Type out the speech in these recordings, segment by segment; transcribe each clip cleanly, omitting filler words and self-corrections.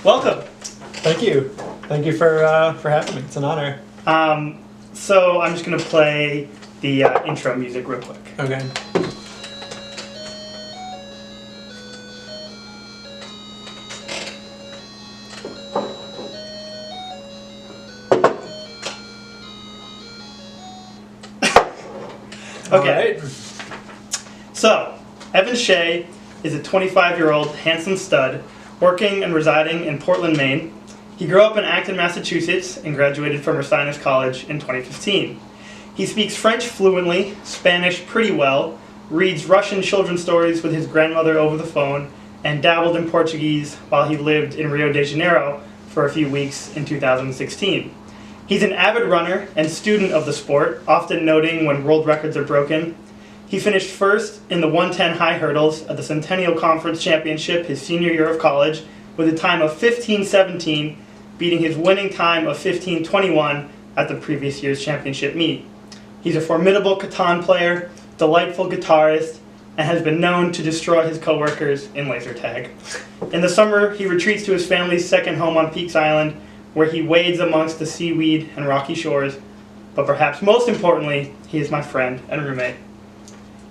Welcome. Thank you. Thank you for having me. It's an honor. So I'm just going to play the intro music real quick. Okay. Okay. Right. So, Evan Shea is a 25-year-old handsome stud working and residing in Portland, Maine. He grew up in Acton, Massachusetts and graduated from Ursinus College in 2015. He speaks French fluently, Spanish pretty well, reads Russian children's stories with his grandmother over the phone, and dabbled in Portuguese while he lived in Rio de Janeiro for a few weeks in 2016. He's an avid runner and student of the sport, often noting when world records are broken. He finished first in the 110 high hurdles at the Centennial Conference Championship his senior year of college with a time of 15:17, beating his winning time of 15:21 at the previous year's championship meet. He's a formidable Catan player, delightful guitarist, and has been known to destroy his coworkers in laser tag. In the summer, he retreats to his family's second home on Peaks Island, where he wades amongst the seaweed and rocky shores, but perhaps most importantly, he is my friend and roommate.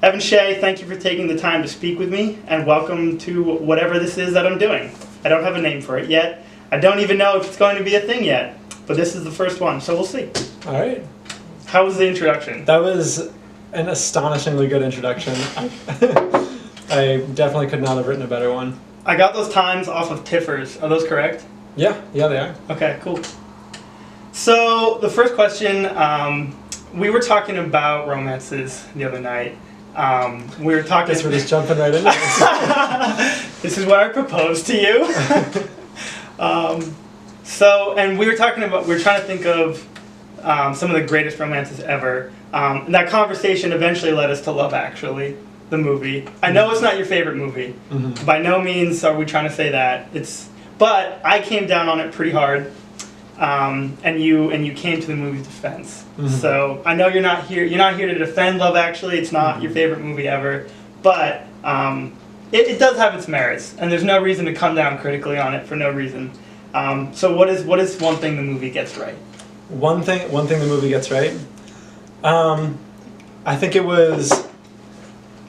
Evan Shea, thank you for taking the time to speak with me, and welcome to whatever this is that I'm doing. I don't have a name for it yet. I don't even know if it's going to be a thing yet, but this is the first one, so we'll see. All right. How was the introduction? That was an astonishingly good introduction. I definitely could not have written a better one. I got those times off of Tiffers. Are those correct? Yeah, they are. Okay, cool. So, the first question, we were talking about romances the other night. We were talking... Guess we're just jumping right into this. This is what I proposed to you. And we were talking about, we were trying to think of some of the greatest romances ever. And that conversation eventually led us to Love Actually, the movie. I know it's not your favorite movie. Mm-hmm. By no means are we trying to say that. But I came down on it pretty hard. And you came to the movie's defense. Mm-hmm. So I know you're not here to defend Love Actually. It's not your favorite movie ever, but it does have its merits, and there's no reason to come down critically on it for no reason. So what is one thing the movie gets right? One thing the movie gets right. I think it was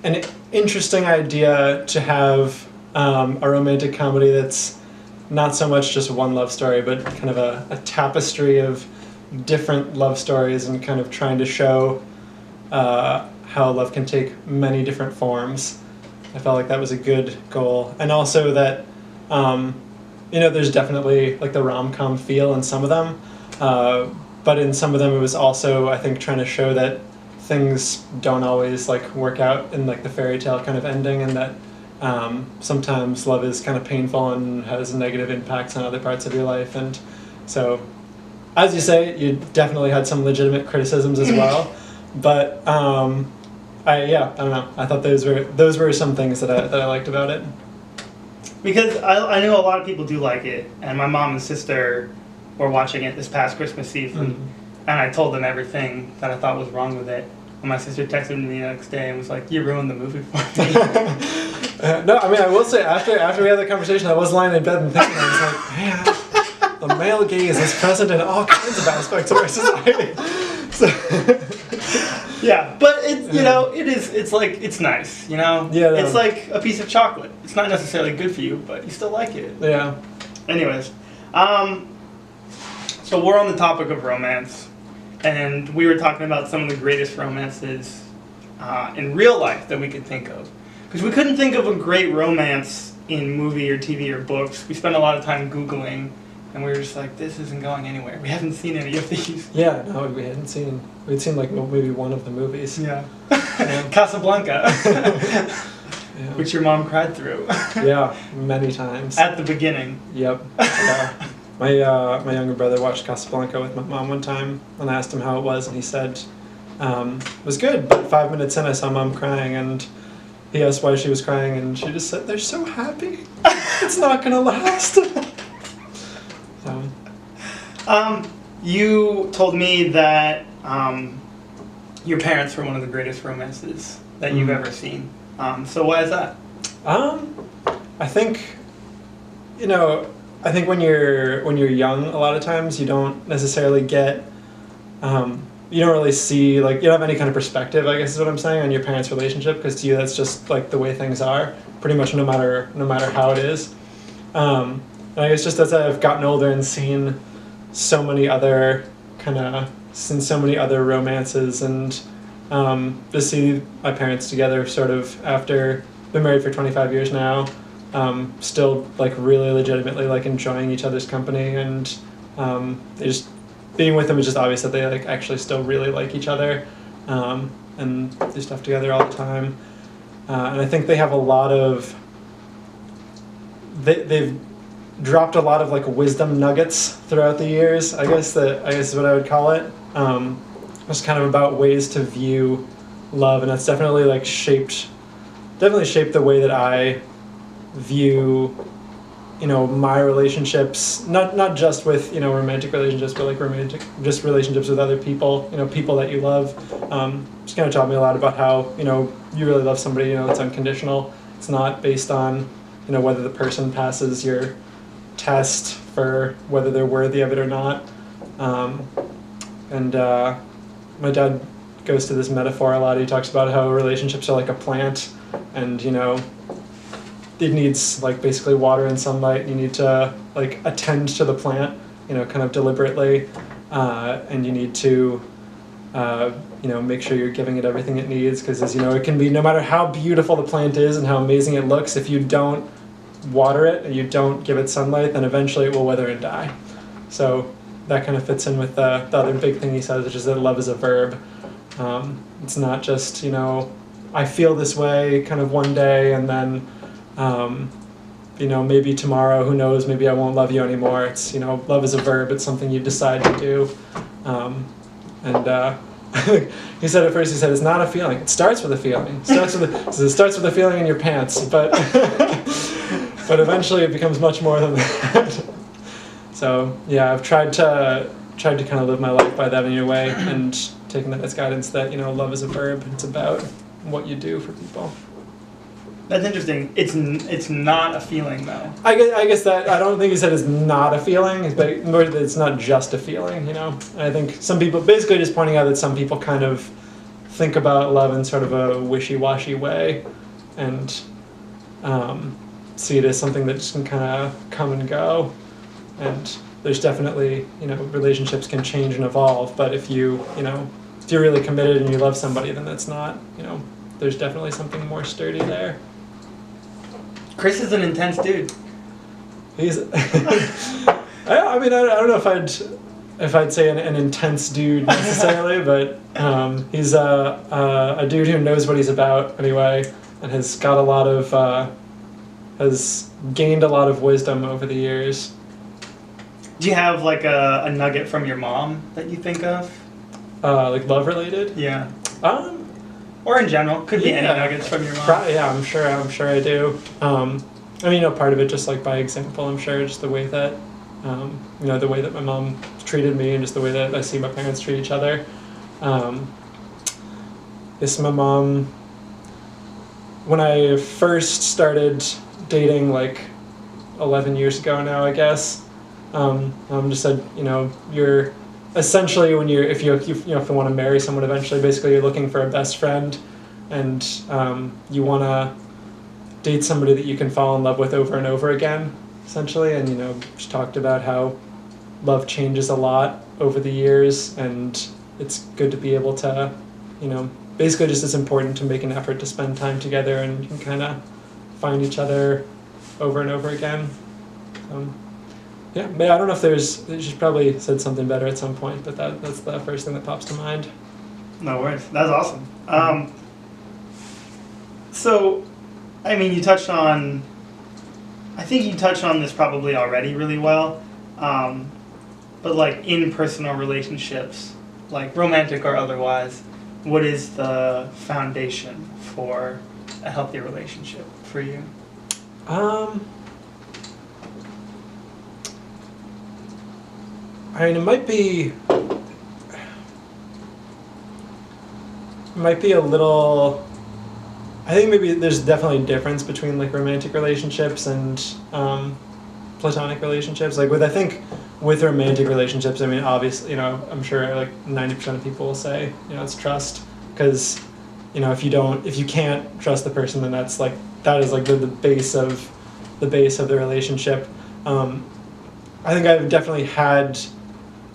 an interesting idea to have a romantic comedy that's not so much just one love story, but kind of a tapestry of different love stories, and kind of trying to show how love can take many different forms. I felt like that was a good goal. And also that, there's definitely like the rom-com feel in some of them, but in some of them it was also, I think, trying to show that things don't always like work out in like the fairy tale kind of ending, and that sometimes love is kind of painful and has negative impacts on other parts of your life. And so, as you say, you definitely had some legitimate criticisms as well. But I don't know. I thought those were some things that I liked about it. Because I know a lot of people do like it, and my mom and sister were watching it this past Christmas Eve, and I told them everything that I thought was wrong with it. And my sister texted me the next day and was like, "You ruined the movie for me." No, I mean, I will say, after we had the conversation, I was lying in bed and thinking, I was like, man, the male gaze is present in all kinds of aspects of our society. So, yeah, but it's nice, you know? Yeah, no. It's like a piece of chocolate. It's not necessarily good for you, but you still like it. Yeah. Anyways, so we're on the topic of romance, and we were talking about some of the greatest romances in real life that we could think of. Because we couldn't think of a great romance in movie or TV or books. We spent a lot of time Googling, and we were just like, this isn't going anywhere. We haven't seen any of these. Yeah, no, we'd seen like maybe one of the movies. Yeah. Casablanca. Yeah. Which your mom cried through. Yeah, many times. At the beginning. Yep. Yeah. My younger brother watched Casablanca with my mom one time, and I asked him how it was, and he said, it was good, but 5 minutes in I saw mom crying, and he asked why she was crying, and she just said, "They're so happy. It's not gonna last." So. You told me that your parents were one of the greatest romances that you've ever seen. So why is that? I think, I think when you're young, a lot of times you don't necessarily get, you don't really see, like, you don't have any kind of perspective, I guess is what I'm saying, on your parents' relationship, because to you that's just like the way things are, pretty much no matter how it is. And I guess just as I've gotten older and seen so many other romances, and to see my parents together sort of after been married for 25 years now, still like really legitimately like enjoying each other's company, and they just being with them is just obvious that they like actually still really like each other, and do stuff together all the time. And I think they have a lot of they've dropped a lot of like wisdom nuggets throughout the years. I guess is what I would call it. Just kind of about ways to view love, and that's definitely like shaped the way that I view, my relationships, not just with, romantic relationships, but like just relationships with other people, people that you love. Just kind of taught me a lot about how, you really love somebody, it's unconditional. It's not based on, whether the person passes your test for whether they're worthy of it or not. And my dad goes to this metaphor a lot. He talks about how relationships are like a plant, and, it needs like basically water and sunlight, and you need to like attend to the plant, kind of deliberately, and you need to make sure you're giving it everything it needs, because as it can be, no matter how beautiful the plant is and how amazing it looks, if you don't water it and you don't give it sunlight, then eventually it will wither and die. So that kind of fits in with the other big thing he says, which is that love is a verb. It's not just I feel this way kind of one day, and then maybe tomorrow, who knows, maybe I won't love you anymore. It's, love is a verb. It's something you decide to do. He said at first, it's not a feeling. It starts with a feeling. It starts with a feeling in your pants, but but eventually it becomes much more than that. So yeah, I've tried to kind of live my life by that in a way, and taking that as guidance that, love is a verb. It's about what you do for people. That's interesting. It's not a feeling, though. I guess that I don't think he said it's not a feeling, but more that it's not just a feeling. And I think some people, basically just pointing out that some people kind of think about love in sort of a wishy-washy way, and see it as something that just can kind of come and go. And there's definitely, relationships can change and evolve, but if you're really committed and you love somebody, then that's not, there's definitely something more sturdy there. Chris is an intense dude. He's I don't know if I'd say an intense dude necessarily, but he's a dude who knows what he's about anyway, and has got has gained a lot of wisdom over the years. Do you have like a nugget from your mom that you think of? Like love related? Yeah. Or in general, could be any nuggets from your mom. Yeah, I'm sure I do. Part of it just like by example, I'm sure, just the way that, the way that my mom treated me, and just the way that I see my parents treat each other. My mom, when I first started dating, like 11 years ago now, I guess, just said, you're essentially, if you want to marry someone eventually, basically you're looking for a best friend, and you want to date somebody that you can fall in love with over and over again, essentially. And she talked about how love changes a lot over the years, and it's good to be able to, basically just as important to make an effort to spend time together, and you can kind of find each other over and over again. Yeah, but I don't know if she probably said something better at some point, but that's the first thing that pops to mind. No worries. That's awesome. So, you touched on, I think you touched on this probably already really well, but like in personal relationships, like romantic or otherwise, what is the foundation for a healthy relationship for you? It might be a little. I think maybe there's definitely a difference between like romantic relationships and platonic relationships. Like I think with romantic relationships, I mean, obviously, you know, I'm sure like 90% of people will say, you know, it's trust, because, you know, if you can't trust the person, then that is like the base of the relationship. I think I've definitely had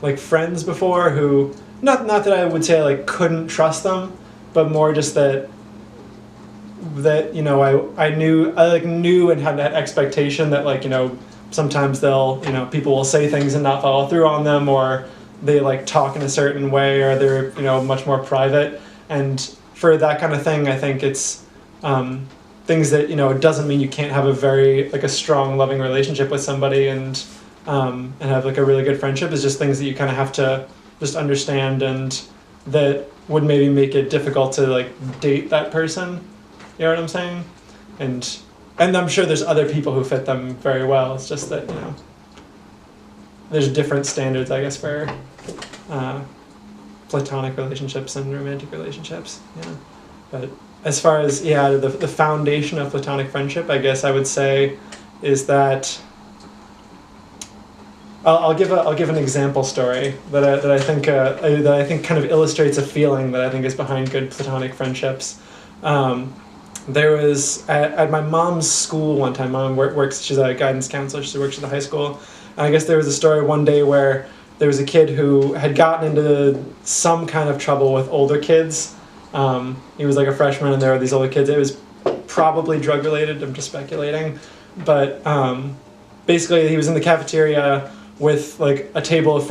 like friends before who, not that I would say I like couldn't trust them, but more just that you know, I knew and had that expectation that, like, you know, sometimes people will say things and not follow through on them, or they like talk in a certain way, or they're, you know, much more private. And for that kind of thing, I think it's things that, you know, it doesn't mean you can't have a strong, loving relationship with somebody and have like a really good friendship. Is just things that you kind of have to just understand, and that would maybe make it difficult to like date that person. You know what I'm saying? And I'm sure there's other people who fit them very well. It's just that, you know, there's different standards, I guess, for platonic relationships and romantic relationships. Yeah. But as far as the foundation of platonic friendship, I guess I would say is that I'll give an example story that I think kind of illustrates a feeling that I think is behind good platonic friendships. There was at my mom's school one time. Mom works. She's a guidance counselor. She works at the high school. And I guess there was a story one day where there was a kid who had gotten into some kind of trouble with older kids. He was like a freshman, and there were these older kids. It was probably drug related. I'm just speculating, but basically he was in the cafeteria with like a table of